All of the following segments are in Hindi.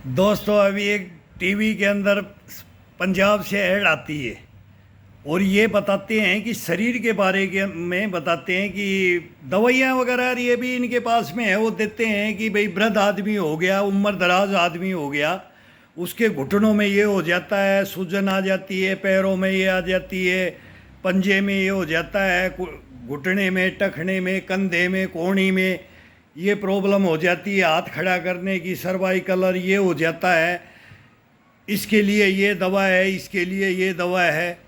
दोस्तों, अभी एक टीवी के अंदर पंजाब से ऐड आती है और ये बताते हैं कि शरीर के बारे के में बताते हैं कि दवाइयाँ वगैरह ये भी इनके पास में है। वो देते हैं कि भाई वृद्ध आदमी हो गया, उम्र दराज आदमी हो गया, उसके घुटनों में ये हो जाता है, सूजन आ जाती है, पैरों में ये आ जाती है, पंजे में ये हो जाता है, घुटने में, टखने में, कंधे में, कोहनी में ये प्रॉब्लम हो जाती है, हाथ खड़ा करने की, सर्वाइकल ये हो जाता है, इसके लिए ये दवा है, इसके लिए ये दवा है।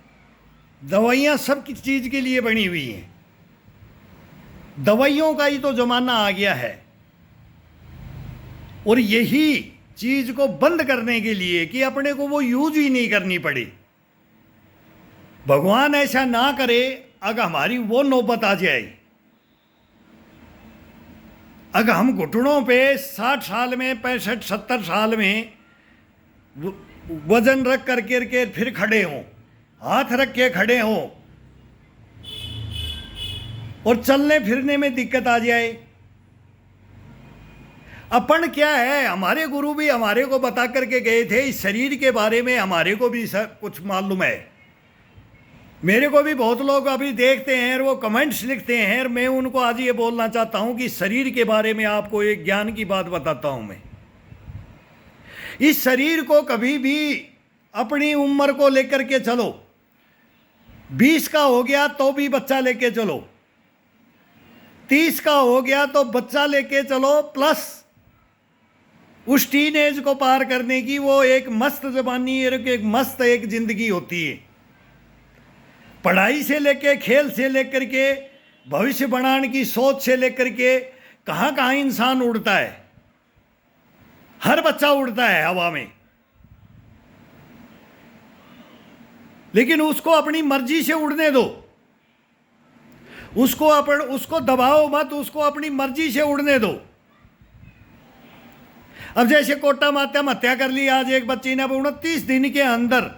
दवाइयाँ सब किस चीज़ के लिए बनी हुई हैं? दवाइयों का ही तो ज़माना आ गया है। और यही चीज़ को बंद करने के लिए कि अपने को वो यूज ही नहीं करनी पड़े, भगवान ऐसा ना करे, अगर हमारी वो नौबत आ जाए, अगर हम घुटनों पे 60 साल में, 65-70 साल में वजन रख करके फिर खड़े हों, हाथ रख के खड़े हों और चलने फिरने में दिक्कत आ जाए, अपन क्या है? हमारे गुरु भी हमारे को बता करके गए थे, इस शरीर के बारे में हमारे को भी सब कुछ मालूम है। मेरे को भी बहुत लोग अभी देखते हैं और वो कमेंट्स लिखते हैं, और मैं उनको आज ये बोलना चाहता हूं कि शरीर के बारे में आपको एक ज्ञान की बात बताता हूं। मैं इस शरीर को कभी भी अपनी उम्र को लेकर के चलो, 20 का हो गया तो भी बच्चा लेके चलो, 30 का हो गया तो बच्चा लेके चलो, प्लस उस टीन एज को पार करने की वो एक मस्त जबानी, एक मस्त एक जिंदगी होती है। पढ़ाई से लेके, खेल से लेकर के, भविष्य बनाने की सोच से लेकर के कहाँ कहाँ इंसान उड़ता है। हर बच्चा उड़ता है हवा में, लेकिन उसको अपनी मर्जी से उड़ने दो, उसको दबाओ मत, उसको अपनी मर्जी से उड़ने दो। अब जैसे कोटा माध्यम हत्या कर ली आज एक बच्ची ने, 29 दिन के अंदर,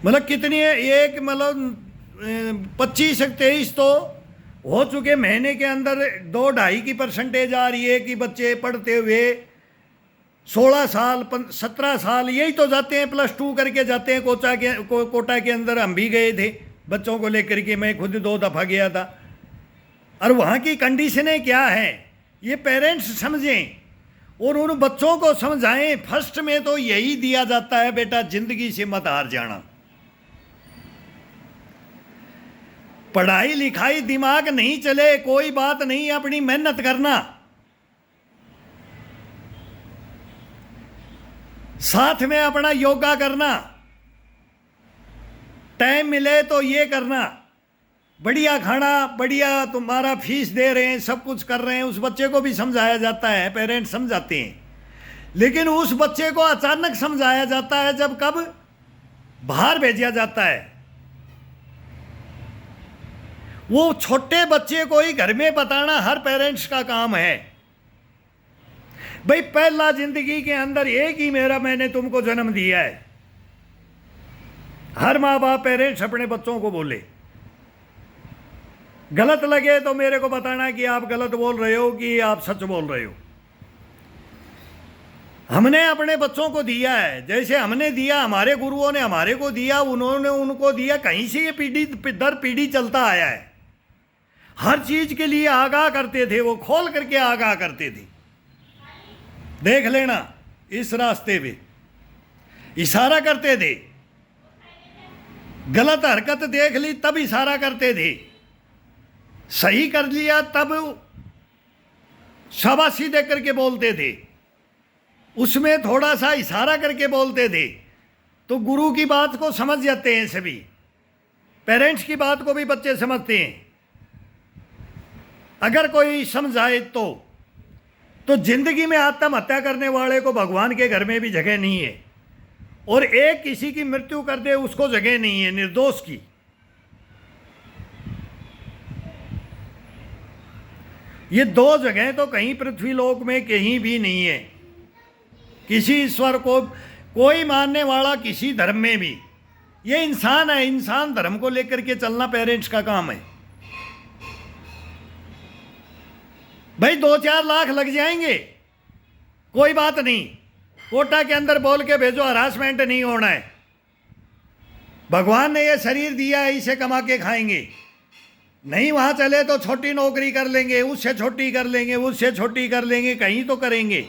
मतलब कितनी है, एक मतलब 25-23 तो हो चुके महीने के अंदर, 2-2.5 की परसेंटेज आ रही है कि बच्चे पढ़ते हुए 16 साल 17 साल यही तो जाते हैं, +2 करके जाते हैं। कोटा के अंदर हम भी गए थे बच्चों को लेकर के, मैं खुद 2 दफ़ा गया था। और वहाँ की कंडीशनें क्या हैं ये पेरेंट्स समझें और उन बच्चों को समझाएं। फर्स्ट में तो यही दिया जाता है, बेटा जिंदगी से मत हार जाना, पढ़ाई लिखाई दिमाग नहीं चले कोई बात नहीं, अपनी मेहनत करना, साथ में अपना योगा करना, टाइम मिले तो ये करना, बढ़िया खाना, बढ़िया तुम्हारा फीस दे रहे हैं, सब कुछ कर रहे हैं। उस बच्चे को भी समझाया जाता है, पेरेंट्स समझाते हैं, लेकिन उस बच्चे को अचानक समझाया जाता है जब कब बाहर भेजा जाता है। वो छोटे बच्चे को ही घर में बताना हर पेरेंट्स का काम है। भाई पहला जिंदगी के अंदर एक ही मैंने तुमको जन्म दिया है। हर माँ बाप पेरेंट्स अपने बच्चों को बोले, गलत लगे तो मेरे को बताना कि आप गलत बोल रहे हो कि आप सच बोल रहे हो। हमने अपने बच्चों को दिया है, जैसे हमने दिया, हमारे गुरुओं ने हमारे को दिया, उन्होंने उनको दिया, कहीं से ये पीढ़ी दर पीढ़ी चलता आया है। हर चीज के लिए आगाह करते थे, वो खोल करके आगाह करते थे। देख लेना इस रास्ते पे इशारा करते थे, गलत हरकत देख ली तब इशारा करते थे, सही कर लिया तब शाबाशी दे करके बोलते थे, उसमें थोड़ा सा इशारा करके बोलते थे। तो गुरु की बात को समझ जाते हैं सभी, पेरेंट्स की बात को भी बच्चे समझते हैं। अगर कोई समझाए तो जिंदगी में आत्महत्या करने वाले को भगवान के घर में भी जगह नहीं है, और एक किसी की मृत्यु कर दे उसको जगह नहीं है, निर्दोष की। ये 2 जगह तो कहीं पृथ्वी लोक में कहीं भी नहीं है। किसी ईश्वर को कोई मानने वाला किसी धर्म में भी, ये इंसान है, इंसान धर्म को लेकर के चलना पेरेंट्स का काम है। भाई 2-4 लाख लग जाएंगे, कोई बात नहीं, कोटा के अंदर बोल के भेजो, हरासमेंट नहीं होना है। भगवान ने ये शरीर दिया है, इसे कमा के खाएंगे। नहीं वहां चले तो छोटी नौकरी कर लेंगे, उससे छोटी कर लेंगे, उससे छोटी कर लेंगे, कहीं तो करेंगे,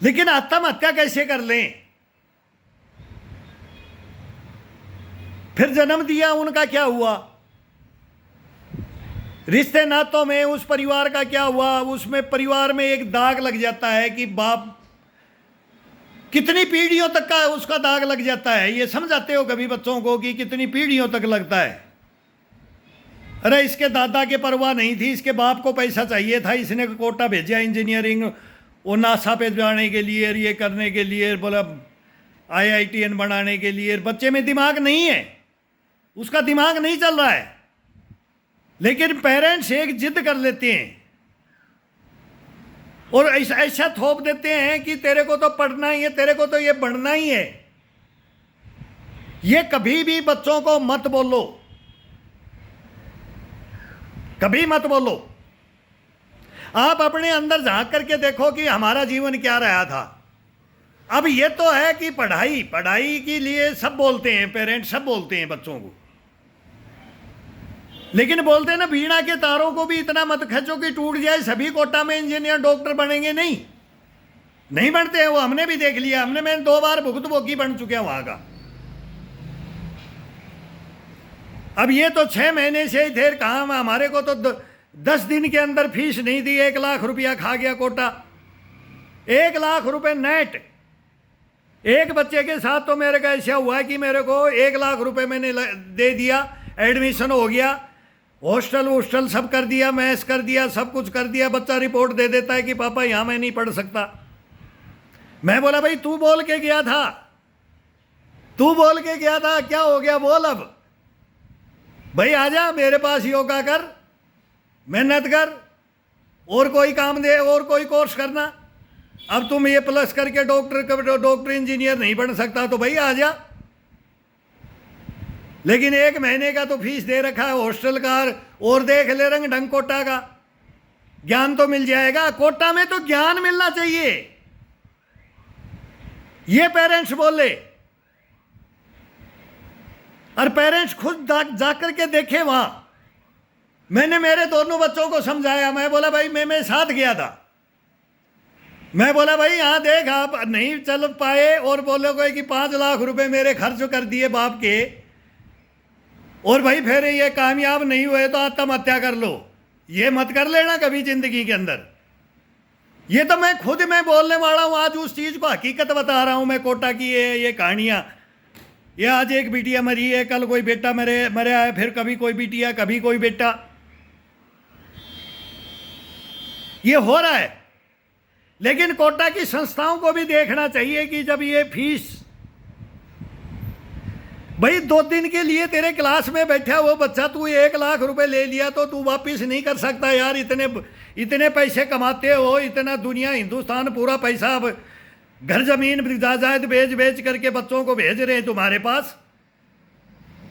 लेकिन आत्महत्या कैसे कर लें? फिर जन्म दिया, उनका क्या हुआ? रिश्ते नातों में उस परिवार का क्या हुआ? उसमें परिवार में एक दाग लग जाता है कि बाप कितनी पीढ़ियों तक का उसका दाग लग जाता है। ये समझाते हो कभी बच्चों को कि कितनी पीढ़ियों तक लगता है? अरे इसके दादा के परवाह नहीं थी, इसके बाप को पैसा चाहिए था, इसने कोटा भेजा इंजीनियरिंग और नासा पे जाने के लिए, ये करने के लिए, बोला IITN बनाने के लिए। बच्चे में दिमाग नहीं है, उसका दिमाग नहीं चल रहा है, लेकिन पेरेंट्स एक जिद कर लेते हैं और ऐसा थोप देते हैं कि तेरे को तो पढ़ना ही है, तेरे को तो ये बढ़ना ही है। ये कभी भी बच्चों को मत बोलो, कभी मत बोलो। आप अपने अंदर झांक करके देखो कि हमारा जीवन क्या रहा था। अब ये तो है कि पढ़ाई पढ़ाई के लिए सब बोलते हैं, पेरेंट्स सब बोलते हैं बच्चों को, लेकिन बोलते हैं ना वीणा के तारों को भी इतना मत खींचो कि टूट जाए, सभी कोटा में इंजीनियर डॉक्टर बनेंगे। नहीं बनते हैं वो, हमने भी देख लिया। मैं 2 बार भुगतभोगी बन चुके हैं वहां का। अब ये तो 6 महीने से ही थे, कहाँ हमारे को तो 10 दिन के अंदर फीस नहीं दी, 1 लाख रुपया खा गया कोटा। 1 लाख रुपए नेट। एक बच्चे के साथ तो मेरे का ऐसा हुआ है कि मेरे को 1 लाख रुपए मैंने दे दिया, एडमिशन हो गया, हॉस्टल सब कर दिया, मैस कर दिया, सब कुछ कर दिया। बच्चा रिपोर्ट दे देता है कि पापा यहां मैं नहीं पढ़ सकता। मैं बोला भाई तू बोल के गया था, तू बोल के गया था, क्या हो गया बोल। अब भाई आजा मेरे पास, योगा कर, मेहनत कर, और कोई काम दे, और कोई कोर्स करना। अब तुम ये प्लस करके डॉक्टर इंजीनियर नहीं बन सकता तो भाई आजा, लेकिन 1 महीने का तो फीस दे रखा है हॉस्टल का, और देख ले रंग ढंग कोटा का। ज्ञान तो मिल जाएगा, कोटा में तो ज्ञान मिलना चाहिए, ये पेरेंट्स बोले। और पेरेंट्स खुद जाकर के देखे वहां। मैंने मेरे दोनों बच्चों को समझाया, मैं बोला भाई मैं साथ गया था, मैं बोला भाई यहां देख आप नहीं चल पाए और बोलोगे कि 5 लाख रुपए मेरे खर्च कर दिए बाप के, और भाई फिर ये कामयाब नहीं हुए तो आत्महत्या कर लो। ये मत कर लेना कभी जिंदगी के अंदर। ये तो मैं खुद में बोलने वाला हूं, आज उस चीज को हकीकत बता रहा हूं मैं। कोटा की ये कहानियां, ये आज एक बिटिया मरी है, कल कोई बेटा मरे है, फिर कभी कोई बिटिया, कभी कोई बेटा, ये हो रहा है। लेकिन कोटा की संस्थाओं को भी देखना चाहिए कि जब ये फीस, भाई 2 दिन के लिए तेरे क्लास में बैठा वो बच्चा, तू 1 लाख रुपए ले लिया तो तू वापिस नहीं कर सकता यार। इतने पैसे कमाते हो, इतना दुनिया हिंदुस्तान पूरा पैसा अब घर जमीन जायदाद बेच करके बच्चों को भेज रहे हैं तुम्हारे पास।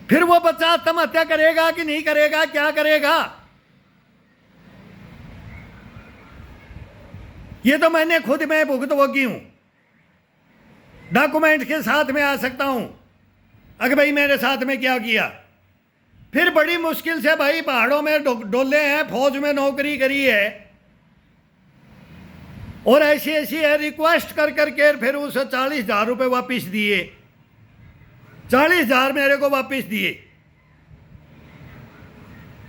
फिर वो बच्चा आत्महत्या करेगा कि नहीं करेगा, क्या करेगा? ये तो मैंने खुद में भुगतभोगी हूं, डॉक्यूमेंट के साथ में आ सकता हूं। अगर भाई मेरे साथ में क्या किया, फिर बड़ी मुश्किल से भाई पहाड़ों में डोले हैं, फौज में नौकरी करी है, और ऐसी है रिक्वेस्ट कर करके फिर उसे 40,000 रुपये वापिस दिए। 40,000 मेरे को वापिस दिए,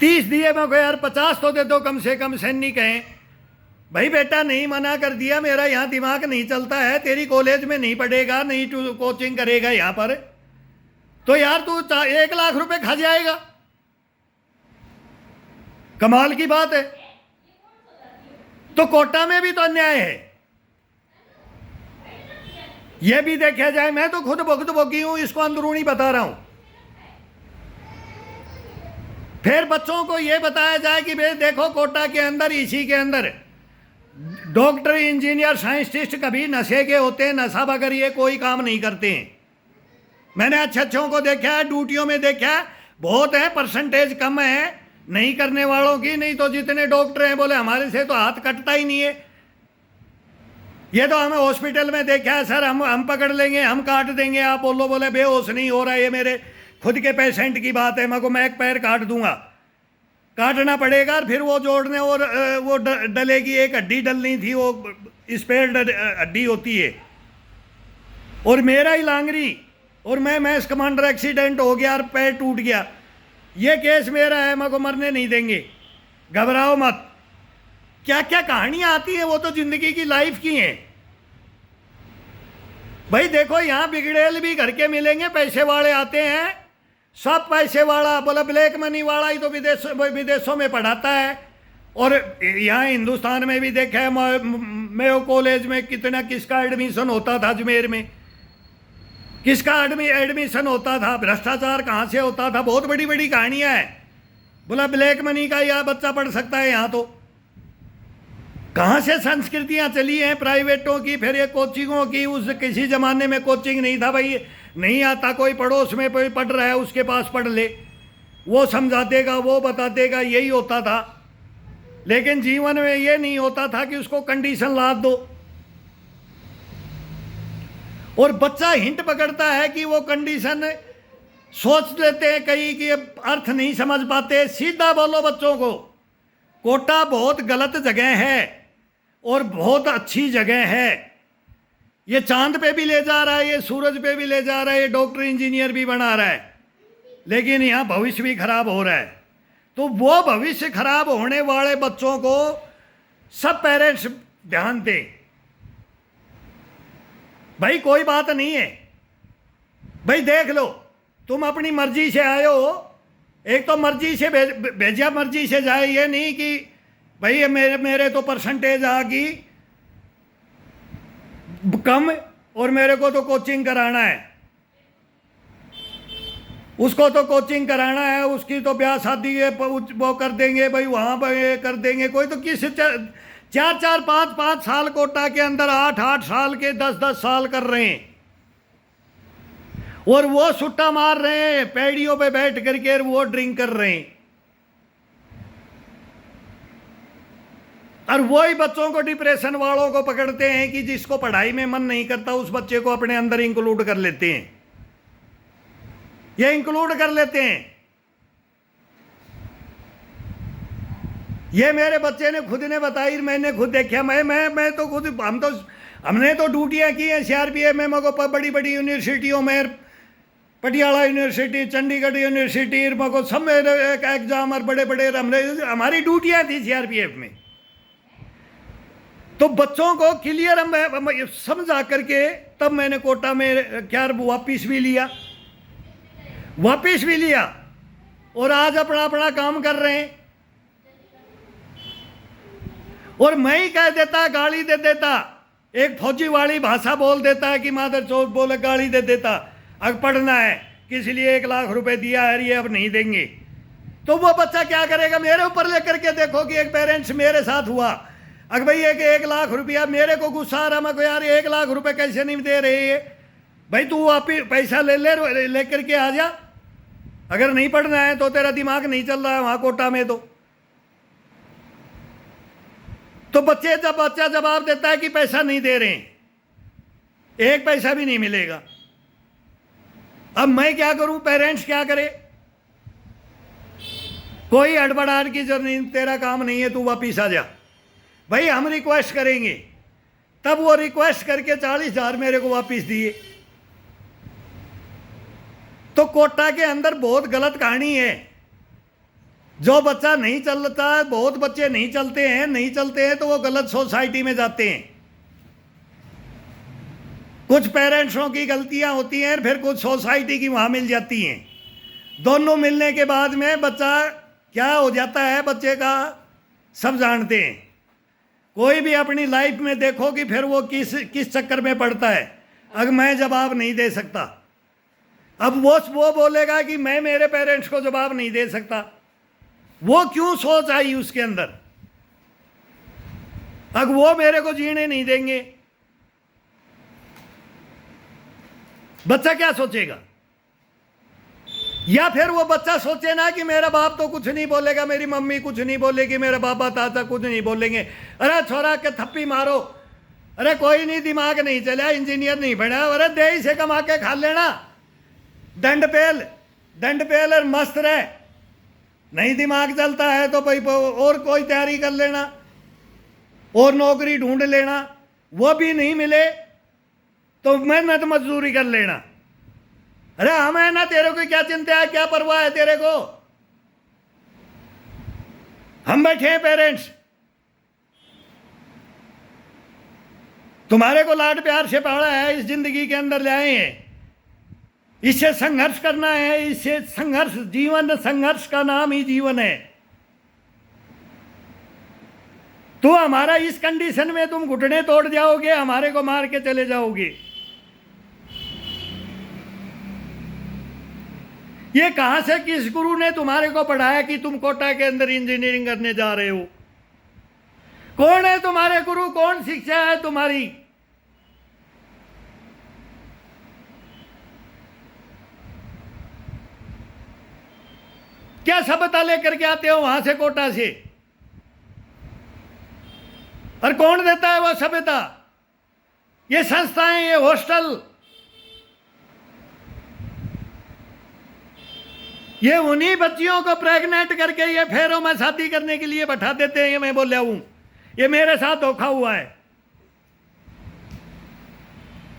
30 दिए। मैं को यार 50 तो दे दो कम से कम, सैनी कहें भाई बेटा नहीं मना कर दिया, मेरा यहाँ दिमाग नहीं चलता है, तेरी कॉलेज में नहीं पढ़ेगा, नहीं तू कोचिंग करेगा यहाँ पर, तो यार तू 1 लाख रुपए खा जाएगा। कमाल की बात है। तो कोटा में भी तो अन्याय है, यह भी देखा जाए। मैं तो खुद भुगतभोगी हूं, इसको अंदरूनी बता रहा हूं। फिर बच्चों को यह बताया जाए कि भाई देखो कोटा के अंदर, इसी के अंदर डॉक्टर, इंजीनियर, साइंटिस्ट कभी नशे के होते हैं, नशा बगैर ये कोई काम नहीं करते हैं। मैंने अच्छों को देखा है, ड्यूटियों में देखा है, बहुत है, परसेंटेज कम है नहीं करने वालों की। नहीं तो जितने डॉक्टर हैं बोले हमारे से तो हाथ कटता ही नहीं है। ये तो हमें हॉस्पिटल में देखा है सर, हम पकड़ लेंगे, हम काट देंगे, आप बोले बेहोश नहीं हो रहा, ये मेरे खुद के पेशेंट की बात है, मैं एक पैर काट दूंगा, काटना पड़ेगा, फिर वो जोड़ने और वो डलेगी, एक हड्डी डलनी थी, वो स्पेयर हड्डी होती है, और मेरा ही लांगरी, और मैं कमांडर एक्सीडेंट हो गया और पैर टूट गया, ये केस मेरा है, मेरे को मरने नहीं देंगे, घबराओ मत। क्या क्या कहानियां आती हैं, वो तो जिंदगी की लाइफ की हैं भाई। देखो यहाँ बिगड़ेल भी घर के मिलेंगे, पैसे वाले आते हैं, सब पैसे वाला, बोला ब्लैक मनी वाला ही तो विदेशों में पढ़ाता है, और यहाँ हिंदुस्तान में भी देखा है, मेयो कॉलेज में कितना किसका एडमिशन होता था, अजमेर में किसका एडमिशन होता था, भ्रष्टाचार कहाँ से होता था, बहुत बड़ी बड़ी कहानियां हैं। बोला ब्लैक मनी का यह बच्चा पढ़ सकता है यहाँ, तो कहाँ से संस्कृतियाँ चली हैं प्राइवेटों की, फिर ये कोचिंगों की। उस किसी ज़माने में कोचिंग नहीं था भाई, नहीं आता, कोई पड़ोस में कोई पढ़ रहा है उसके पास पढ़ ले, वो समझा देगा, वो बता देगा, यही होता था। लेकिन जीवन में ये नहीं होता था कि उसको कंडीशन लाद दो, और बच्चा हिंट पकड़ता है कि वो कंडीशन सोच लेते हैं कई कि अर्थ नहीं समझ पाते। सीधा बोलो बच्चों को, कोटा बहुत गलत जगह है और बहुत अच्छी जगह है। ये चांद पे भी ले जा रहा है, ये सूरज पे भी ले जा रहा है, ये डॉक्टर इंजीनियर भी बना रहा है, लेकिन यहाँ भविष्य भी खराब हो रहा है। तो वो भविष्य खराब होने वाले बच्चों को सब पेरेंट्स ध्यान दें भाई। कोई बात नहीं है भाई, देख लो, तुम अपनी मर्जी से आए हो, एक तो मर्जी से भेजा, मर्जी से जाए, ये नहीं कि भाई ये मेरे तो परसेंटेज आ गई कम और मेरे को तो कोचिंग कराना है, उसको तो कोचिंग कराना है, उसकी तो ब्याह शादी है, वो कर देंगे भाई, वहाँ पर कर देंगे। कोई तो किस 4-4, 5-5 साल कोटा के अंदर 8-8 साल के 10-10 साल कर रहे हैं, और वो सुट्टा मार रहे हैं पैड़ियों पे बैठ करके, वो ड्रिंक कर रहे हैं, और वही बच्चों को, डिप्रेशन वालों को पकड़ते हैं कि जिसको पढ़ाई में मन नहीं करता उस बच्चे को अपने अंदर इंक्लूड कर लेते हैं, ये इंक्लूड कर लेते हैं। ये मेरे बच्चे ने खुद ने बताई, मैंने खुद देखा, मैं तो खुद, हमने तो ड्यूटियां की हैं सीआरपीएफ में, मेरे को बड़ी बड़ी यूनिवर्सिटियों में, पटियाला यूनिवर्सिटी, चंडीगढ़ यूनिवर्सिटी, मेरे को सब में एग्जाम और बड़े बड़े हमारी ड्यूटियां थी सीआरपीएफ में। तो बच्चों को क्लियर समझा करके तब मैंने कोटा में क्या वापिस भी लिया, और आज अपना अपना काम कर रहे हैं। और मैं ही कह देता, गाली दे देता, एक फौजी वाली भाषा बोल देता है कि मादर चौथ बोले, गाली दे देता, अब पढ़ना है किस लिए 1 लाख रुपए दिया है, ये अब नहीं देंगे, तो वो बच्चा क्या करेगा? मेरे ऊपर लेकर के देखो कि एक पेरेंट्स मेरे साथ हुआ, अगर भाई 1 लाख रुपया, मेरे को गुस्सा आ रहा, मैं को यार 1 लाख रुपए कैसे नहीं दे रहे है भाई, तू आप पैसा ले करके आ जा, अगर नहीं पढ़ना है तो तेरा दिमाग नहीं चल रहा है वहां कोटा में। तो बच्चा जवाब देता है कि पैसा नहीं दे रहे हैं, 1 पैसा भी नहीं मिलेगा। अब मैं क्या करूं, पेरेंट्स क्या करे? कोई हड़बड़ाहट की जरूरत नहीं, तेरा काम नहीं है, तू वापिस आ जा। भाई हम रिक्वेस्ट करेंगे, तब वो रिक्वेस्ट करके 40,000 मेरे को वापिस दिए। तो कोटा के अंदर बहुत गलत कहानी है, जो बच्चा नहीं चलता, बहुत बच्चे नहीं चलते हैं तो वो गलत सोसाइटी में जाते हैं। कुछ पेरेंट्सों की गलतियां होती हैं, फिर कुछ सोसाइटी की वहां मिल जाती हैं, दोनों मिलने के बाद में बच्चा क्या हो जाता है, बच्चे का सब जानते हैं। कोई भी अपनी लाइफ में देखो कि फिर वो किस चक्कर में पड़ता है। अगर मैं जवाब नहीं दे सकता, अब वो बोलेगा कि मैं मेरे पेरेंट्स को जवाब नहीं दे सकता, वो क्यों सोच आई उसके अंदर? अगर वो मेरे को जीने नहीं देंगे, बच्चा क्या सोचेगा? या फिर वो बच्चा सोचे ना कि मेरा बाप तो कुछ नहीं बोलेगा, मेरी मम्मी कुछ नहीं बोलेगी, मेरा बाबा ताता कुछ नहीं बोलेंगे, अरे छोरा के थप्पी मारो, अरे कोई नहीं, दिमाग नहीं चला, इंजीनियर नहीं बना, अरे दे से कमा के खा लेना, दंड पेल और मस्त रहे। नहीं दिमाग चलता है तो भाई और कोई तैयारी कर लेना और नौकरी ढूंढ लेना, वो भी नहीं मिले तो मेहनत मजदूरी कर लेना। अरे हम है ना, तेरे को क्या चिंता है, क्या परवाह है तेरे को? हम बैठे हैं पेरेंट्स, तुम्हारे को लाड प्यार से पाला है, इस जिंदगी के अंदर ले आए हैं, इससे संघर्ष करना है, इससे संघर्ष, जीवन संघर्ष का नाम ही जीवन है। तो हमारा इस कंडीशन में तुम घुटने तोड़ जाओगे, हमारे को मार के चले जाओगे। ये कहां से, किस गुरु ने तुम्हारे को पढ़ाया कि तुम कोटा के अंदर इंजीनियरिंग करने जा रहे हो? कौन है तुम्हारे गुरु, कौन शिक्षा है तुम्हारी? क्या सभ्यता लेकर के आते हो वहां से, कोटा से? और कौन देता है वो सभ्यता? ये संस्थाएं, ये हॉस्टल, ये उन्हीं बच्चियों को प्रेग्नेंट करके ये फेरों में शादी करने के लिए बैठा देते हैं। ये मैं बोल रहा हूं, ये मेरे साथ धोखा हुआ है।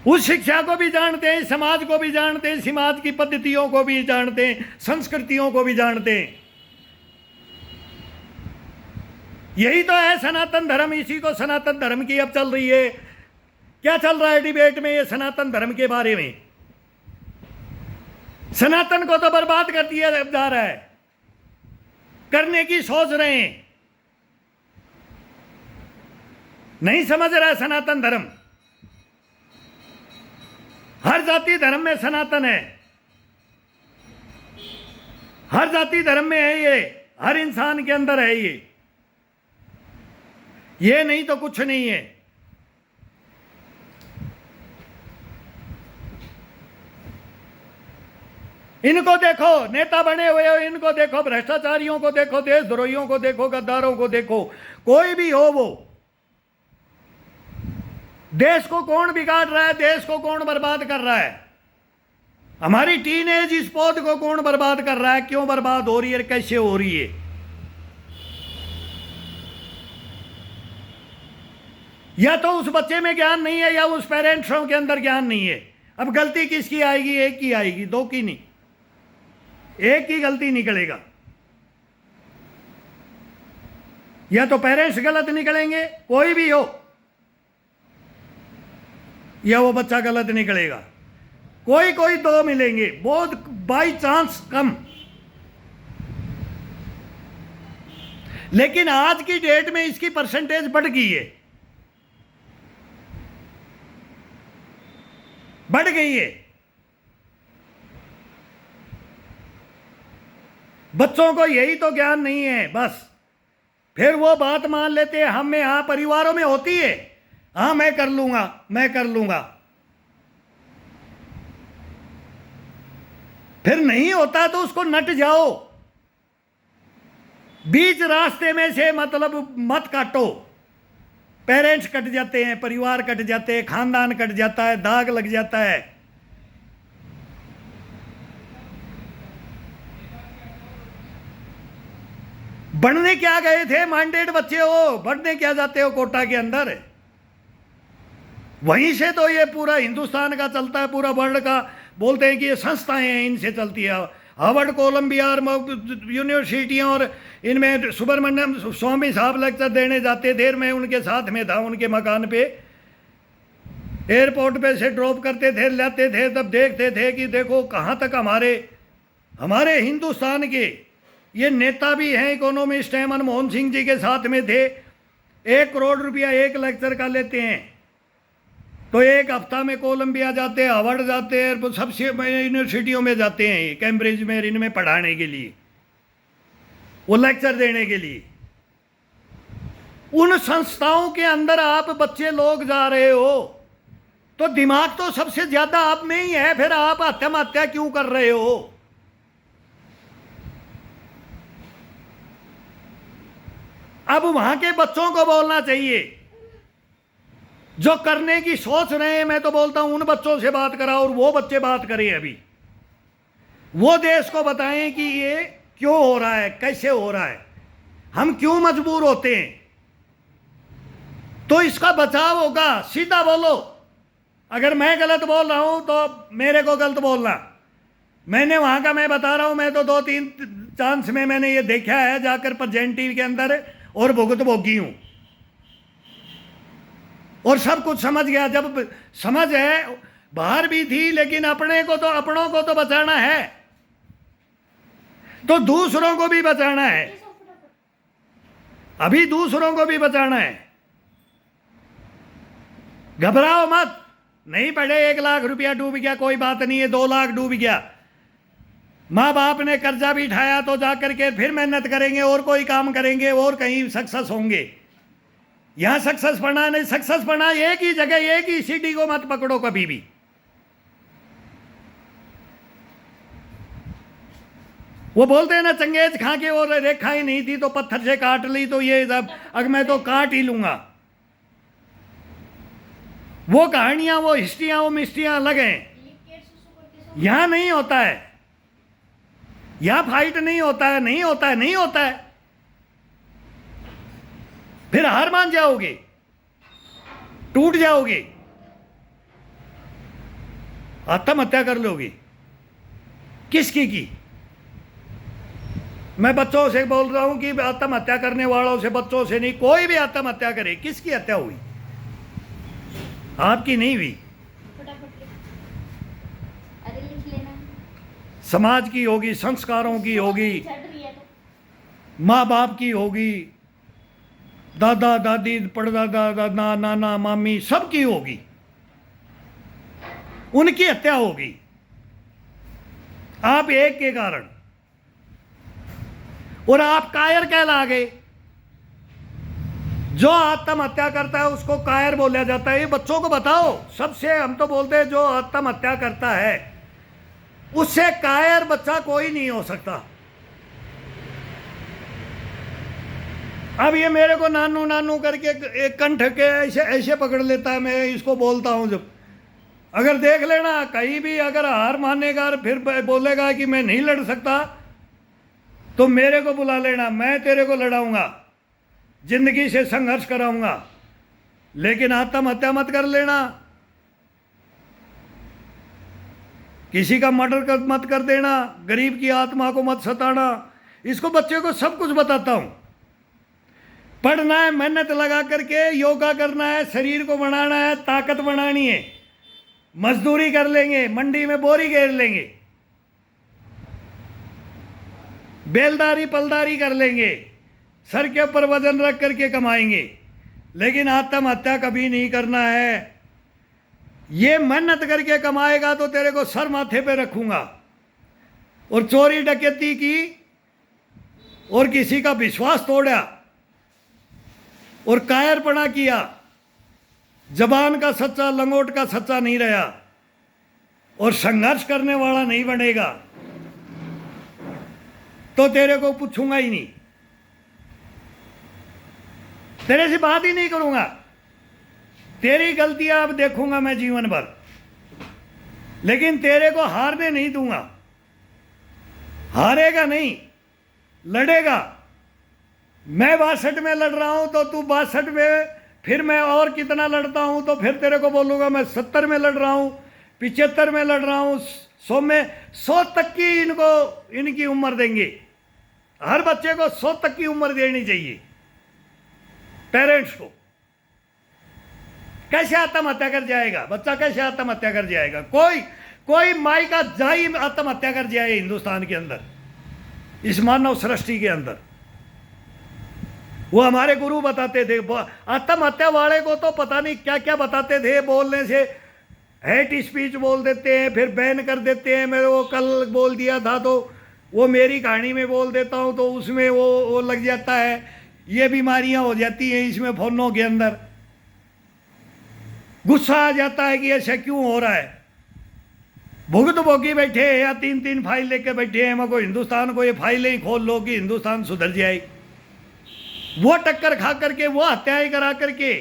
उस शिक्षा को भी जानते हैं, समाज को भी जानते हैं, समाज की पद्धतियों को भी जानते हैं, संस्कृतियों को भी जानते हैं। यही तो है सनातन धर्म, इसी को सनातन धर्म की अब चल रही है। क्या चल रहा है डिबेट में ये सनातन धर्म के बारे में? सनातन को तो बर्बाद कर दिया जा रहा है, करने की सोच रहे हैं। नहीं समझ रहा है सनातन धर्म। हर जाति धर्म में सनातन है, हर जाति धर्म में है ये, हर इंसान के अंदर है ये नहीं तो कुछ नहीं है। इनको देखो, नेता बने हुए हो, इनको देखो, भ्रष्टाचारियों को देखो, देशद्रोहियों को देखो, गद्दारों को देखो, कोई भी हो वो। देश को कौन बिगाड़ रहा है, देश को कौन बर्बाद कर रहा है? हमारी टीनेज इस पौध को कौन बर्बाद कर रहा है? क्यों बर्बाद हो रही है, कैसे हो रही है? या तो उस बच्चे में ज्ञान नहीं है, या उस पेरेंट्सों के अंदर ज्ञान नहीं है। अब गलती किसकी आएगी? एक की आएगी, दो की नहीं, एक ही गलती निकलेगा। या तो पेरेंट्स गलत निकलेंगे, कोई भी हो, या वो बच्चा गलत निकलेगा। कोई कोई दो मिलेंगे, बहुत बाई चांस कम। लेकिन आज की डेट में इसकी परसेंटेज बढ़ गई है, बढ़ गई है। बच्चों को यही तो ज्ञान नहीं है बस। फिर वो बात मान लेते हैं, हम में यहां परिवारों में होती है, हाँ मैं कर लूंगा, मैं कर लूंगा। फिर नहीं होता तो उसको नट जाओ, बीच रास्ते में से मतलब मत काटो। पेरेंट्स कट जाते हैं, परिवार कट जाते हैं, खानदान कट जाता है, दाग लग जाता है। बढ़ने क्या गए थे? माइंडेड बच्चे हो, बढ़ने क्या जाते हो कोटा के अंदर? वहीं से तो ये पूरा हिंदुस्तान का चलता है, पूरा वर्ल्ड का। बोलते हैं कि ये संस्थाएं हैं, इनसे चलती है। हार्वर्ड, कोलंबिया और यूनिवर्सिटियां, और इनमें सुब्रमण्यम स्वामी साहब लेक्चर देने जाते थे। मैं उनके साथ में था, उनके मकान पे एयरपोर्ट पे से ड्रॉप करते थे, लाते थे, तब देखते थे कि देखो कहाँ तक हमारे हिंदुस्तान के ये नेता भी हैं, इकोनॉमिस्ट हैं, मनमोहन सिंह जी के साथ में थे। 1 करोड़ रुपया एक लेक्चर का लेते हैं, तो एक हफ्ता में कोलंबिया जाते हैं, हार्वर्ड जाते हैं, सबसे यूनिवर्सिटियों में जाते हैं, कैम्ब्रिज में, इनमें पढ़ाने के लिए, वो लेक्चर देने के लिए। उन संस्थाओं के अंदर आप बच्चे लोग जा रहे हो, तो दिमाग तो सबसे ज्यादा आप में ही है, फिर आप आत्महत्या क्यों कर रहे हो? अब वहां के बच्चों को बोलना चाहिए, जो करने की सोच रहे हैं, मैं तो बोलता हूं उन बच्चों से बात करा और वो बच्चे बात करें अभी, वो देश को बताएं कि ये क्यों हो रहा है, कैसे हो रहा है, हम क्यों मजबूर होते हैं। तो इसका बचाव होगा। सीधा बोलो, अगर मैं गलत बोल रहा हूं तो मेरे को गलत बोलना। मैंने वहां का मैं बता रहा हूं, मैं तो 2-3 चांस में मैंने ये देखा है जाकर प्रेजेंटिव के अंदर और भुगत भोगी हूं और सब कुछ समझ गया। जब समझ है, बाहर भी थी, लेकिन अपने को तो, अपनों को तो बचाना है, तो दूसरों को भी बचाना है। अभी दूसरों को भी बचाना है। घबराओ मत। नहीं पढ़े 1 लाख रुपया डूब गया, कोई बात नहीं है, 2 लाख डूब गया, माँ बाप ने कर्जा भी उठाया, तो जाकर के फिर मेहनत करेंगे और कोई काम करेंगे और कहीं सक्सेस होंगे। यहां सक्सेस पढ़ना नहीं, सक्सेस पढ़ना एक ही जगह, एक ही सीढ़ी को मत पकड़ो कभी भी। वो बोलते हैं ना, चंगेज खा के और रेखा ही नहीं थी तो पत्थर से काट ली, तो ये अब मैं तो काट ही लूंगा। वो कहानियां, वो हिस्ट्रियां, वो मिस्ट्रियां अलग हैं। यहां नहीं होता है, यहां फाइट नहीं होता है, नहीं होता है, नहीं होता है। फिर हार मान जाओगे, टूट जाओगे, आत्महत्या कर लोगे। किसकी की? मैं बच्चों से बोल रहा हूं कि आत्महत्या करने वालों से, बच्चों से नहीं। कोई भी आत्महत्या करे, किसकी हत्या हुई? आपकी नहीं हुई, अरे लिख लेना। समाज की होगी, संस्कारों की होगी, माँ बाप की होगी, दादा दादी, परदादा, दादा, नाना, मामी, सबकी होगी। उनकी हत्या होगी आप एक के कारण, और आप कायर कहला गए। जो आत्महत्या करता है उसको कायर बोला जाता है। ये बच्चों को बताओ। सबसे हम तो बोलते हैं जो आत्महत्या करता है उससे कायर बच्चा कोई नहीं हो सकता। अब ये मेरे को नानू नानू करके एक कंठ के ऐसे ऐसे पकड़ लेता है, मैं इसको बोलता हूं जब, अगर देख लेना कहीं भी अगर हार मानेगा और फिर बोलेगा कि मैं नहीं लड़ सकता, तो मेरे को बुला लेना, मैं तेरे को लड़ाऊंगा, जिंदगी से संघर्ष कराऊंगा, लेकिन आत्महत्या मत कर लेना, किसी का मर्डर मत कर देना, गरीब की आत्मा को मत सताना। इसको बच्चे को सब कुछ बताता हूं। पढ़ना है, मेहनत लगा करके योगा करना है, शरीर को बनाना है, ताकत बनानी है। मजदूरी कर लेंगे, मंडी में बोरी घेर लेंगे, बेलदारी पलदारी कर लेंगे, सर के ऊपर वजन रख करके कमाएंगे, लेकिन आत्महत्या कभी नहीं करना है। ये मेहनत करके कमाएगा तो तेरे को सर माथे पे रखूंगा। और चोरी डकैती की और किसी का विश्वास तोड़ा और कायरपना किया, जबान का सच्चा, लंगोट का सच्चा नहीं रहा और संघर्ष करने वाला नहीं बनेगा, तो तेरे को पूछूंगा ही नहीं, तेरे से बात ही नहीं करूंगा। तेरी गलतियां अब देखूंगा मैं जीवन भर, लेकिन तेरे को हारने नहीं दूंगा। हारेगा नहीं, लड़ेगा। मैं 62 में लड़ रहा हूं तो तू 62 में, फिर मैं और कितना लड़ता हूं तो फिर तेरे को बोलूंगा मैं 70 में लड़ रहा हूं, 75 में लड़ रहा हूं, 100 में, 100 तक की इनको, इनकी उम्र देंगे। हर बच्चे को 100 तक की उम्र देनी चाहिए पेरेंट्स को। कैसे आत्महत्या कर जाएगा बच्चा? कैसे आत्महत्या कर जाएगा? कोई माई का जाई आत्महत्या कर जाए हिंदुस्तान के अंदर, इस मानव सृष्टि के अंदर। वो हमारे गुरु बताते थे, आत्महत्या वाले को तो पता नहीं क्या क्या बताते थे। बोलने से हेट स्पीच बोल देते हैं, फिर बैन कर देते हैं। मेरे को कल बोल दिया था तो वो मेरी कहानी में बोल देता हूं तो उसमें वो लग जाता है। ये बीमारियां हो जाती हैं इसमें, फोनों के अंदर गुस्सा आ जाता है कि ऐसा क्यों हो रहा है। भुगत भोगी बैठे हैं या 3-3 फाइल लेके बैठे हैं। मैं को हिंदुस्तान को ये फाइलें ही खोल लो कि हिंदुस्तान सुधर जाए। वो टक्कर खा करके, वो हत्याएं करा करके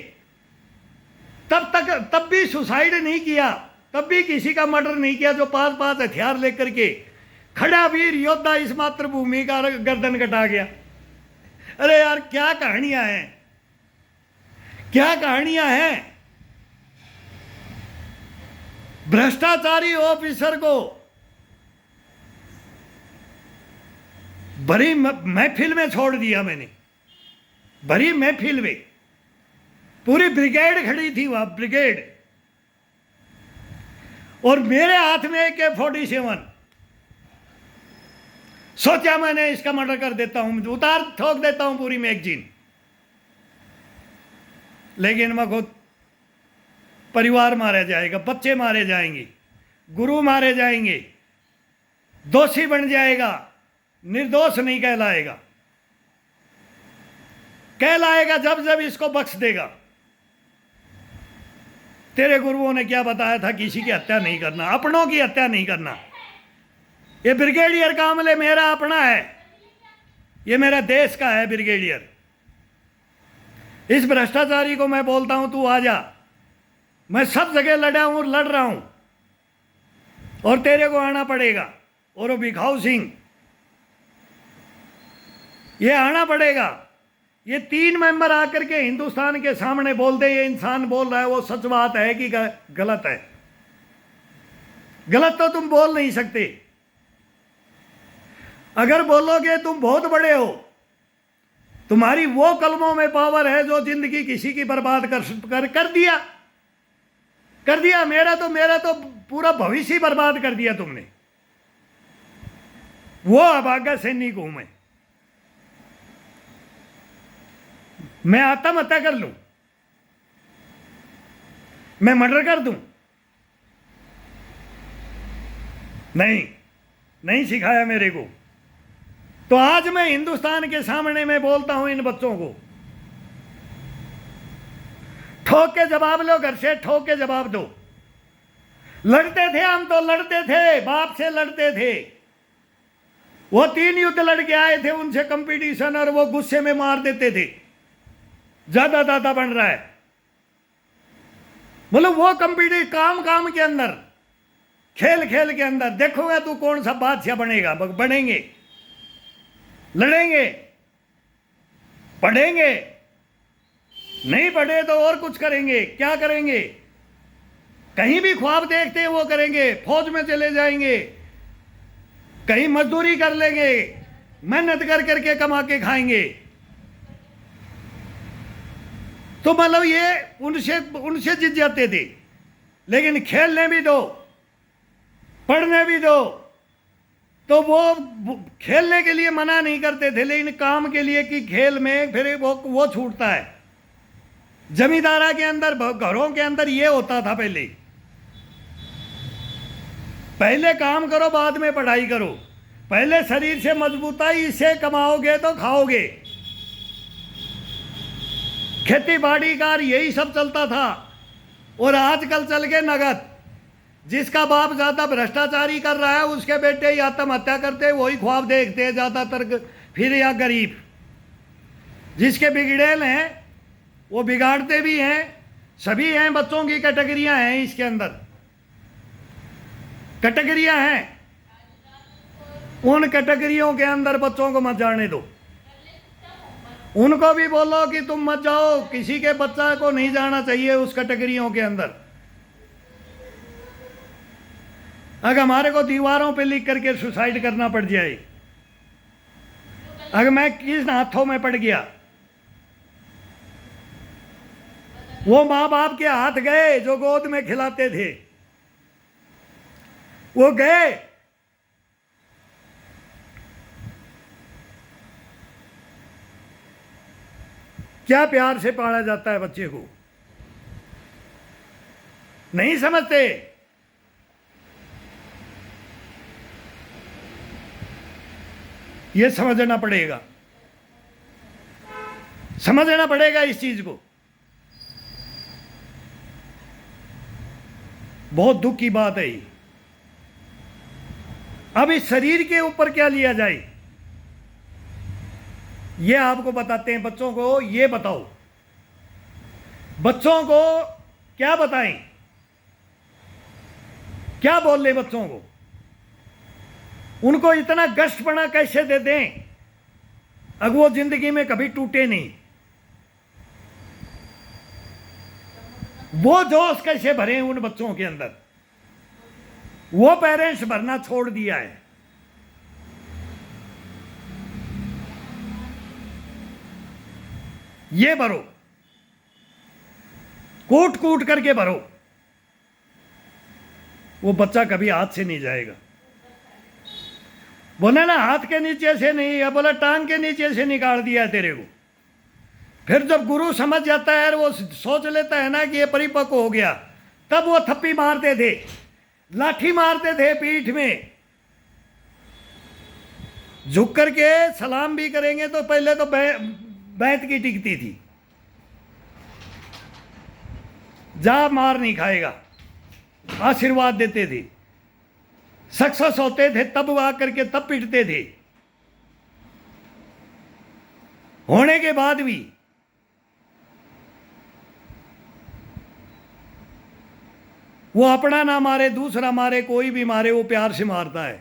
तब भी सुसाइड नहीं किया, तब भी किसी का मर्डर नहीं किया, जो 5-5 हथियार लेकर के खड़ा वीर योद्धा इस मातृभूमि का गर्दन कटा गया। अरे यार क्या कहानियां हैं, क्या कहानियां हैं। भ्रष्टाचारी ऑफिसर को भरी महफिल में छोड़ दिया मैंने, भरी महफिल में पूरी ब्रिगेड खड़ी थी वहां, ब्रिगेड, और मेरे हाथ में AK-47। सोचा मैंने इसका मर्डर कर देता हूं, उतार ठोक देता हूं पूरी मैगजीन, लेकिन मैं खुद परिवार मारा जाएगा, बच्चे मारे जाएंगे, गुरु मारे जाएंगे, दोषी बन जाएगा, निर्दोष नहीं कहलाएगा। कहलाएगा जब जब इसको बख्श देगा। तेरे गुरुओं ने क्या बताया था? किसी की हत्या नहीं करना, अपनों की हत्या नहीं करना। ये ब्रिगेडियर कामले मेरा अपना है, ये मेरा देश का है ब्रिगेडियर। इस भ्रष्टाचारी को मैं बोलता हूं तू आ जा, मैं सब जगह लड़ा हूं, लड़ रहा हूं, और तेरे को आना पड़ेगा। और वो भिखाऊ सिंह, ये आना पड़ेगा। ये 3 मेंबर आकर के हिंदुस्तान के सामने बोल दे ये इंसान बोल रहा है, वो सच बात है कि गलत है? गलत तो तुम बोल नहीं सकते। अगर बोलोगे तुम बहुत बड़े हो, तुम्हारी वो कलमों में पावर है जो जिंदगी किसी की बर्बाद कर दिया। मेरा तो पूरा भविष्य बर्बाद कर दिया तुमने। वो अभागा सैनिक हूं मैं आत्महत्या कर लूं, मैं मर्डर कर दूं? नहीं सिखाया मेरे को। तो आज मैं हिंदुस्तान के सामने में बोलता हूं इन बच्चों को, ठोक के जवाब लो, घर से ठोक के जवाब दो। लड़ते थे हम, तो लड़ते थे, बाप से लड़ते थे। वो 3 युद्ध लड़के आए थे, उनसे कंपटीशन, और वो गुस्से में मार देते थे। ज्यादा दादा बन रहा है, मतलब वो कंपटीशन काम के अंदर, खेल के अंदर देखोगे तू कौन सा बादशाह बनेगा। बनेंगे, लड़ेंगे, पढ़ेंगे, नहीं पढ़े तो और कुछ करेंगे। क्या करेंगे? कहीं भी ख्वाब देखते हैं वो करेंगे, फौज में चले जाएंगे, कहीं मजदूरी कर लेंगे, मेहनत करके कमा के खाएंगे। तो मतलब ये उनसे जीत जाते थे। लेकिन खेलने भी दो, पढ़ने भी दो, तो वो खेलने के लिए मना नहीं करते थे, लेकिन काम के लिए कि खेल में फिर वो छूटता है। जमींदारा के अंदर, घरों के अंदर ये होता था पहले काम करो, बाद में पढ़ाई करो। पहले शरीर से मजबूताई से कमाओगे तो खाओगे। खेती बाड़ी का यही सब चलता था। और आजकल चल के नगद। जिसका बाप ज्यादा भ्रष्टाचारी कर रहा है, उसके बेटे ही आत्महत्या करते, वही ख्वाब देखते हैं ज्यादातर। फिर या गरीब जिसके बिगड़ेल हैं वो बिगाड़ते भी हैं। सभी हैं, बच्चों की कैटेगरियां हैं, इसके अंदर कैटेगरियां हैं। उन कैटेगरियों के अंदर बच्चों को मत जाने दो। उनको भी बोलो कि तुम मत जाओ, किसी के बच्चा को नहीं जाना चाहिए उस कैटेगरियों के अंदर। अगर हमारे को दीवारों पे लिख करके सुसाइड करना पड़ जाए, अगर मैं किस हाथों में पड़ गया, वो माँ बाप के हाथ गए जो गोद में खिलाते थे, वो गए। क्या प्यार से पाला जाता है बच्चे को, नहीं समझते। ये समझना पड़ेगा, समझना पड़ेगा इस चीज को। बहुत दुख की बात है। अब इस शरीर के ऊपर क्या लिया जाए, ये आपको बताते हैं। बच्चों को ये बताओ, बच्चों को क्या बताएं, क्या बोल ले बच्चों को, उनको इतना गश्तपना कैसे दे दें अगर वो जिंदगी में कभी टूटे नहीं, वो जोश कैसे भरे उन बच्चों के अंदर, वो पेरेंट्स भरना छोड़ दिया है। ये भरो, कूट कूट करके भरो, वो बच्चा कभी हाथ से नहीं जाएगा। बोले ना हाथ के नीचे से नहीं, या बोला टांग के नीचे से निकाल दिया तेरे को। फिर जब गुरु समझ जाता है और वो सोच लेता है ना कि ये परिपक्व हो गया, तब वो थप्पी मारते थे, लाठी मारते थे पीठ में, झुक करके सलाम भी करेंगे तो पहले तो बैंत की टिकती थी, जा मार नहीं खाएगा, आशीर्वाद देते थे। सक्सेस होते थे तब आ करके तब पीटते थे। होने के बाद भी वो अपना ना मारे, दूसरा मारे, कोई भी मारे, वो प्यार से मारता है,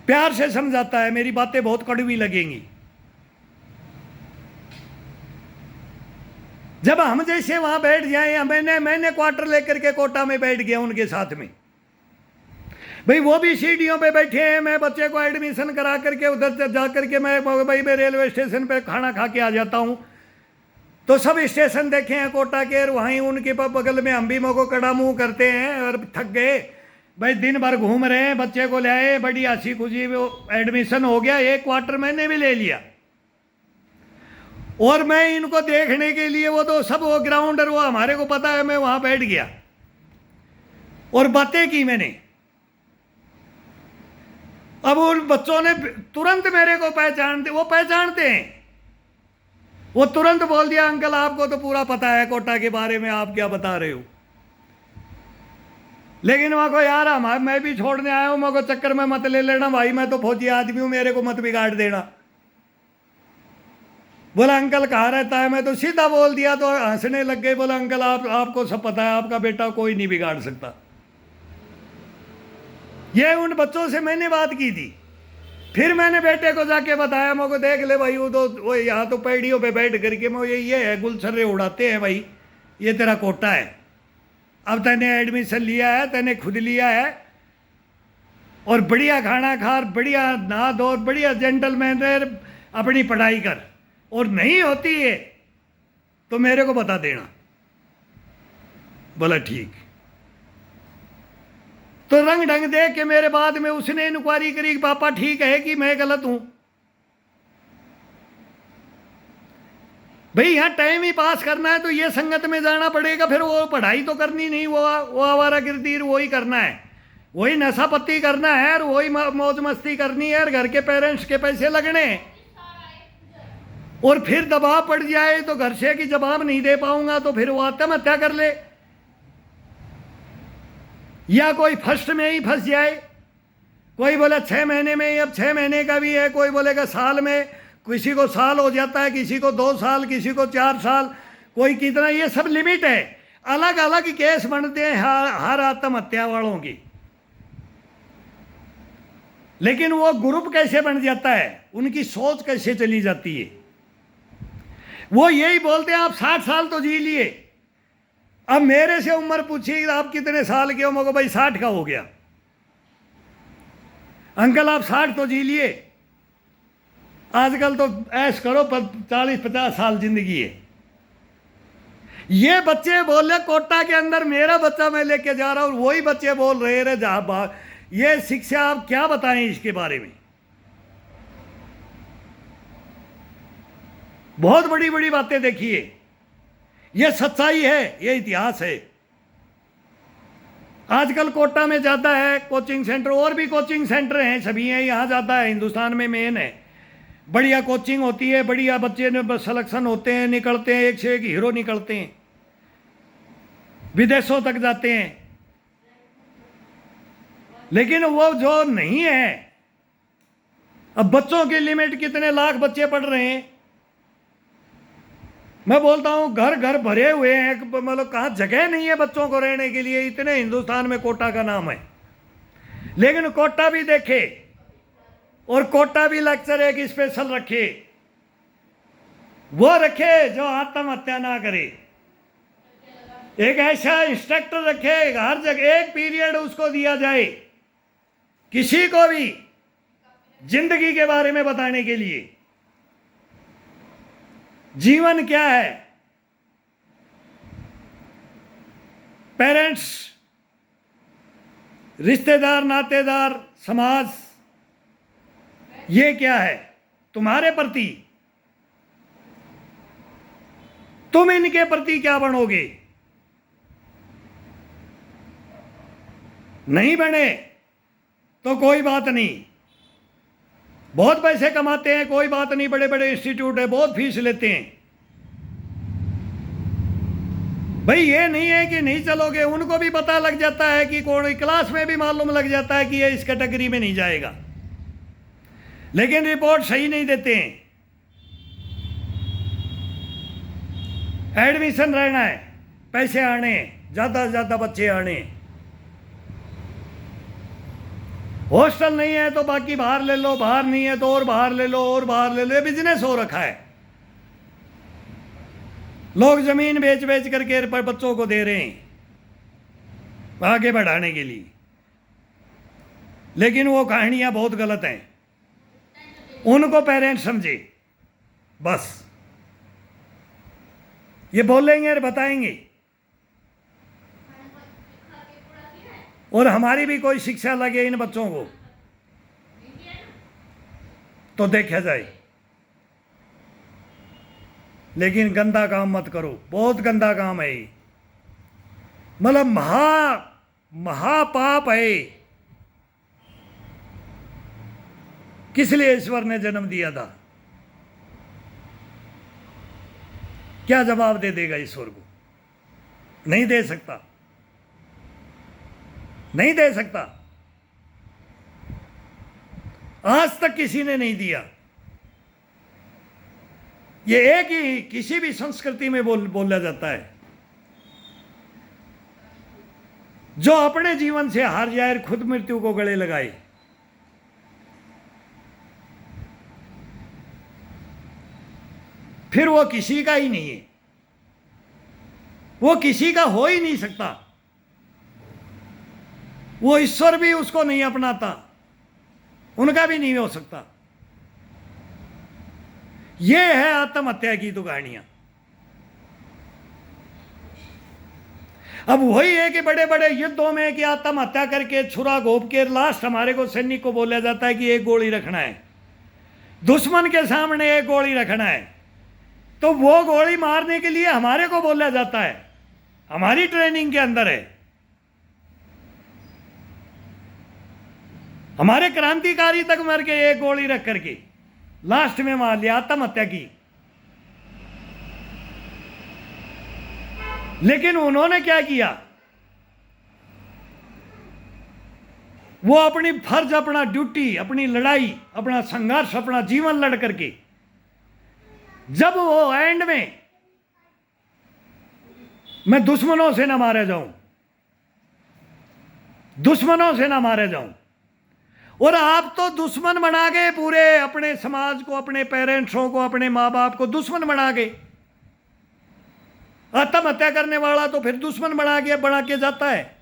प्यार से समझाता है। मेरी बातें बहुत कड़वी लगेंगी। जब हम जैसे वहां बैठ जाए, मैंने क्वार्टर लेकर के कोटा में बैठ गया उनके साथ में, भाई वो भी सीढ़ियों पे बैठे हैं, मैं बच्चे को एडमिशन करा करके उधर से जा करके मैं रेलवे स्टेशन पे खाना खा के आ जाता हूँ, तो सब स्टेशन देखे हैं कोटा के, वहीं उनके बगल में हम भी मोको कड़ा मुंह करते हैं और थक गए भाई, दिन भर घूम रहे हैं, बच्चे को ले आए, बड़ी हंसी खुशी वो एडमिशन हो गया, एक क्वार्टर मैंने भी ले लिया। और मैं इनको देखने के लिए वो तो सब वो ग्राउंडर, वो हमारे को पता है, मैं वहां बैठ गया और बातें की मैंने। अब उन बच्चों ने तुरंत मेरे को वो पहचानते हैं, वो तुरंत बोल दिया अंकल आपको तो पूरा पता है कोटा के बारे में, आप क्या बता रहे हो। लेकिन वहां को यार मैं भी छोड़ने आया हूं, मेरे को चक्कर में मत ले लेना भाई, मैं तो फौजी आदमी हूं, मेरे को मत बिगाड़ देना। बोला अंकल कहाँ रहता है, मैं तो सीधा बोल दिया तो हंसने लग गए। बोला अंकल आपको सब पता है, आपका बेटा कोई नहीं बिगाड़ सकता। ये उन बच्चों से मैंने बात की थी। फिर मैंने बेटे को जाके बताया, मेरे को देख ले भाई, वो यहाँ तो पैड़ियों पे बैठ करके मैं ये है गुलछर्रे उड़ाते हैं भाई, ये तेरा कोटा है, अब तैने एडमिशन लिया है, तैने खुद लिया है, और बढ़िया खाना खा, बढ़िया नहा धो, बढ़िया जेंटलमैन रह, अपनी पढ़ाई कर, और नहीं होती है तो मेरे को बता देना। बोला ठीक। तो रंग ढंग देख के मेरे बाद में उसने इंक्वायरी करी, पापा ठीक है कि मैं गलत हूं। भाई यहां टाइम ही पास करना है तो ये संगत में जाना पड़ेगा, फिर वो पढ़ाई तो करनी नहीं, वो आवारागर्दी वही करना है, वही नशा पत्ती करना है, और वही मौज मस्ती करनी है, और घर के पेरेंट्स के पैसे लगने हैं। और फिर दबाव पड़ जाए तो घर से कि जवाब नहीं दे पाऊंगा तो फिर वो आत्महत्या कर ले, या कोई फर्स्ट में ही फंस जाए। कोई बोला 6 महीने में, अब 6 महीने का भी है, कोई बोलेगा साल में, किसी को साल हो जाता है, किसी को 2 साल, किसी को 4 साल, कोई कितना, ये सब लिमिट है। अलग अलग केस बनते हैं हर आत्महत्या वालों की। लेकिन वो ग्रुप कैसे बन जाता है, उनकी सोच कैसे चली जाती है। वो यही बोलते हैं आप 60 साल तो जी लिए, अब मेरे से उम्र पूछी आप कितने साल के हो, मगर भाई 60 का हो गया। अंकल आप 60 तो जी लिए, आजकल तो ऐश करो 40-50 साल जिंदगी है। ये बच्चे बोले कोटा के अंदर मेरा बच्चा मैं लेके जा रहा हूं, वही बच्चे बोल रहे रे जहां, ये शिक्षा आप क्या बताएं इसके बारे में। बहुत बड़ी बड़ी बातें देखिए, ये सच्चाई है, ये इतिहास है। आजकल कोटा में जाता है कोचिंग सेंटर, और भी कोचिंग सेंटर हैं, सभी हैं, यहाँ जाता है, हिंदुस्तान में मेन है, बढ़िया कोचिंग होती है, बढ़िया बच्चे ने सिलेक्शन होते हैं, निकलते हैं, एक से एक हीरो निकलते हैं, विदेशों तक जाते हैं। लेकिन वो जो नहीं है, अब बच्चों की लिमिट, कितने लाख बच्चे पढ़ रहे हैं, मैं बोलता हूं घर घर भरे हुए हैं, मतलब कहाँ जगह नहीं है बच्चों को रहने के लिए, इतने हिंदुस्तान में कोटा का नाम है। लेकिन कोटा भी देखे और कोटा भी लेक्चर एक स्पेशल रखे, वो रखे जो आत्महत्या ना करे। एक ऐसा इंस्ट्रक्टर रखे, हर जगह एक पीरियड उसको दिया जाए किसी को भी जिंदगी के बारे में बताने के लिए। जीवन क्या है, पेरेंट्स, रिश्तेदार, नातेदार, समाज, ये क्या है तुम्हारे प्रति, तुम इनके प्रति क्या बनोगे। नहीं बने तो कोई बात नहीं, बहुत पैसे कमाते हैं, कोई बात नहीं, बड़े बड़े इंस्टीट्यूट है, बहुत फीस लेते हैं। भाई ये नहीं है कि नहीं चलोगे, उनको भी पता लग जाता है कि कौन, क्लास में भी मालूम लग जाता है कि ये इस कैटेगरी में नहीं जाएगा, लेकिन रिपोर्ट सही नहीं देते हैं। एडमिशन रहना है, पैसे आने, ज्यादा से ज्यादा बच्चे आने, हॉस्टल नहीं है तो बाकी बाहर ले लो, बाहर नहीं है तो और बाहर ले लो, और बाहर ले लो, ये बिजनेस हो रखा है। लोग जमीन बेच बेच करके बच्चों को दे रहे हैं आगे बढ़ाने के लिए, लेकिन वो कहानियां बहुत गलत हैं। उनको पेरेंट्स समझे, बस ये बोलेंगे और बताएंगे, और हमारी भी कोई शिक्षा लगे इन बच्चों को तो देखा जाए। लेकिन गंदा काम मत करो, बहुत गंदा काम है ये, मतलब महापाप है। किस लिए ईश्वर ने जन्म दिया था, क्या जवाब दे देगा ईश्वर को? नहीं दे सकता, नहीं दे सकता, आज तक किसी ने नहीं दिया। ये एक ही किसी भी संस्कृति में बोला जाता है, जो अपने जीवन से हार जाए, खुद मृत्यु को गले लगाए, फिर वो किसी का ही नहीं है, वो किसी का हो ही नहीं सकता, वो ईश्वर भी उसको नहीं अपनाता, उनका भी नहीं हो सकता। ये है आत्महत्या की तो कहानियां। अब वही है कि बड़े बड़े युद्धों में कि आत्महत्या करके छुरा घोप के लास्ट हमारे को सैनिक को बोला जाता है कि एक गोली रखना है, दुश्मन के सामने एक गोली रखना है, तो वो गोली मारने के लिए हमारे को बोला जाता है, हमारी ट्रेनिंग के अंदर है। हमारे क्रांतिकारी तक मर के एक गोली रख करके लास्ट में मार लिया, आत्महत्या की। लेकिन उन्होंने क्या किया, वो अपनी फर्ज, अपना ड्यूटी, अपनी लड़ाई, अपना संघर्ष, अपना जीवन लड़ करके जब वो एंड में मैं दुश्मनों से ना मारे जाऊं, दुश्मनों से ना मारे जाऊं, और आप तो दुश्मन बना गए पूरे अपने समाज को, अपने पेरेंट्सों को, अपने माँ बाप को दुश्मन बना गए। आत्महत्या करने वाला तो फिर दुश्मन बना के जाता है।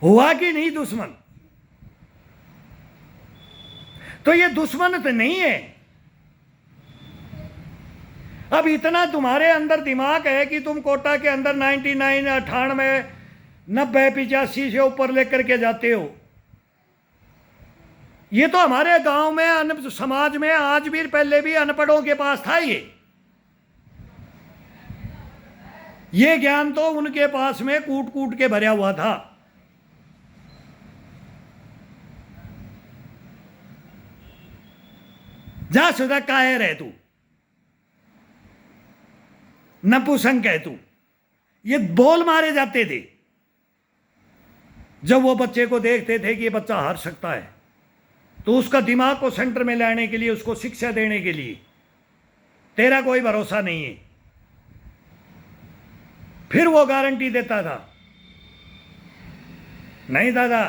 हुआ कि नहीं दुश्मन? तो ये दुश्मन तो नहीं है। अब इतना तुम्हारे अंदर दिमाग है कि तुम कोटा के अंदर 99, 98, 90, 85 से ऊपर लेकर के जाते हो। ये तो हमारे गांव में, समाज में आज भी, पहले भी अनपढ़ों के पास था ये ज्ञान तो उनके पास में कूट कूट के भरा हुआ था। जा सुधा कायर है तू, नपुंसक है तू, ये बोल मारे जाते थे जब वो बच्चे को देखते थे कि ये बच्चा हार सकता है। तो उसका दिमाग को सेंटर में लाने के लिए, उसको शिक्षा देने के लिए तेरा कोई भरोसा नहीं है। फिर वो गारंटी देता था, नहीं दादा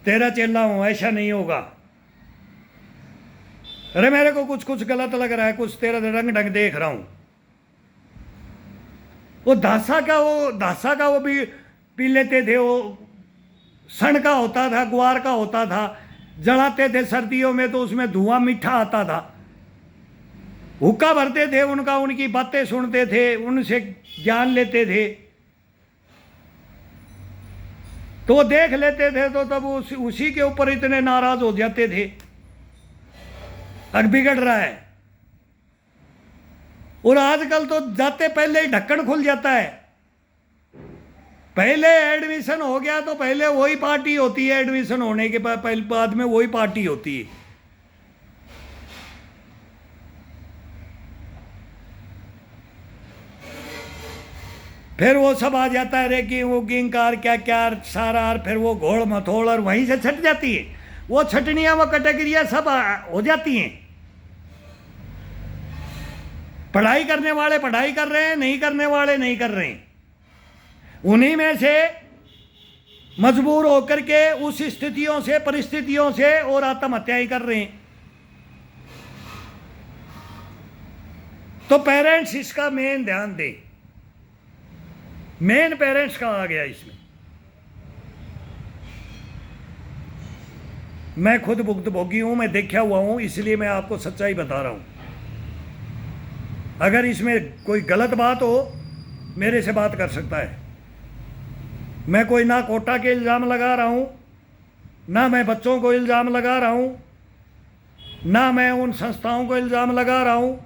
तेरा चेला हूं, ऐसा नहीं होगा। अरे मेरे को कुछ कुछ गलत लग रहा है, कुछ तेरा रंग ढंग देख रहा हूं। वो धासा का वो भी पी लेते थे। वो सण का होता था, ग्वार का होता था, जलाते थे सर्दियों में तो उसमें धुआं मीठा आता था। हुक्का भरते थे उनका, उनकी बातें सुनते थे, उनसे ज्ञान लेते थे। तो वो देख लेते थे तो तब उसी के ऊपर इतने नाराज हो जाते थे, अब बिगड़ रहा है। और आजकल तो जाते पहले ही ढक्कन खुल जाता है। पहले एडमिशन हो गया तो पहले वही पार्टी होती है, एडमिशन होने के बाद में वही पार्टी होती है। फिर वो सब आ जाता है, रेकिंग वोकिंग कार क्या क्या सारा, फिर वो घोड़ मथोड़ और वहीं से छट जाती है। वो छटनियां, वो कैटेगरियां सब हो जाती हैं। पढ़ाई करने वाले पढ़ाई कर रहे हैं, नहीं करने वाले नहीं कर रहे हैं। उन्हीं में से मजबूर होकर के उस स्थितियों से, परिस्थितियों से और आत्महत्याएं कर रहे हैं। तो पेरेंट्स इसका मेन ध्यान दें। मेन पेरेंट्स का आ गया इसमें। मैं खुद भुक्तभोगी हूं, मैं देखा हुआ हूं, इसलिए मैं आपको सच्चाई बता रहा हूं। अगर इसमें कोई गलत बात हो, मेरे से बात कर सकता है। मैं कोई ना कोटा के इल्ज़ाम लगा रहा हूं, ना मैं बच्चों को इल्ज़ाम लगा रहा हूं, ना मैं उन संस्थाओं को इल्ज़ाम लगा रहा हूं,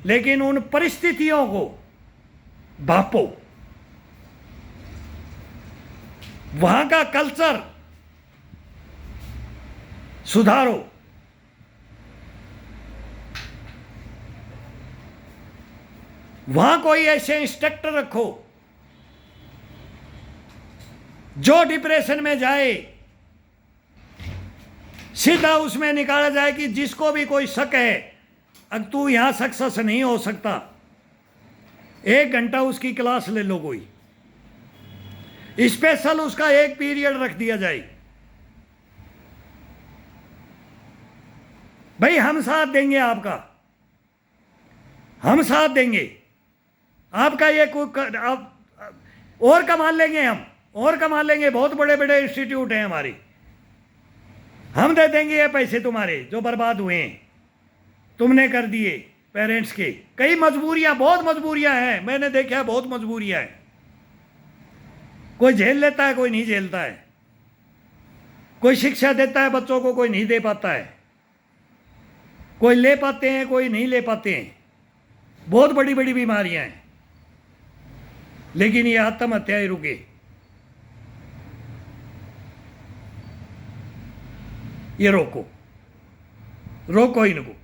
लेकिन उन परिस्थितियों को भापो, वहां का कल्चर सुधारो। वहां कोई ऐसे इंस्ट्रक्टर रखो जो डिप्रेशन में जाए, सीधा उसमें निकाला जाए कि जिसको भी कोई शक है, अब तू यहां सक्सेस नहीं हो सकता, 1 घंटा उसकी क्लास ले लो, कोई स्पेशल उसका 1 पीरियड रख दिया जाए। भाई हम साथ देंगे आपका, हम साथ देंगे आपका। ये और कमा लेंगे, हम और कमा लेंगे। बहुत बड़े बड़े इंस्टीट्यूट हैं हमारे, हम दे देंगे ये पैसे तुम्हारे जो बर्बाद हुए हैं, तुमने कर दिए पेरेंट्स के। कई मजबूरियां, बहुत मजबूरियां हैं, मैंने देखा है, बहुत मजबूरियां हैं। कोई झेल लेता है, कोई नहीं झेलता है। कोई शिक्षा देता है बच्चों को, कोई नहीं दे पाता है। कोई ले पाते हैं, कोई नहीं ले पाते हैं। बहुत बड़ी बड़ी बीमारियां हैं, लेकिन ये आत्महत्याएं रुके। ये रोको, रोको इनको।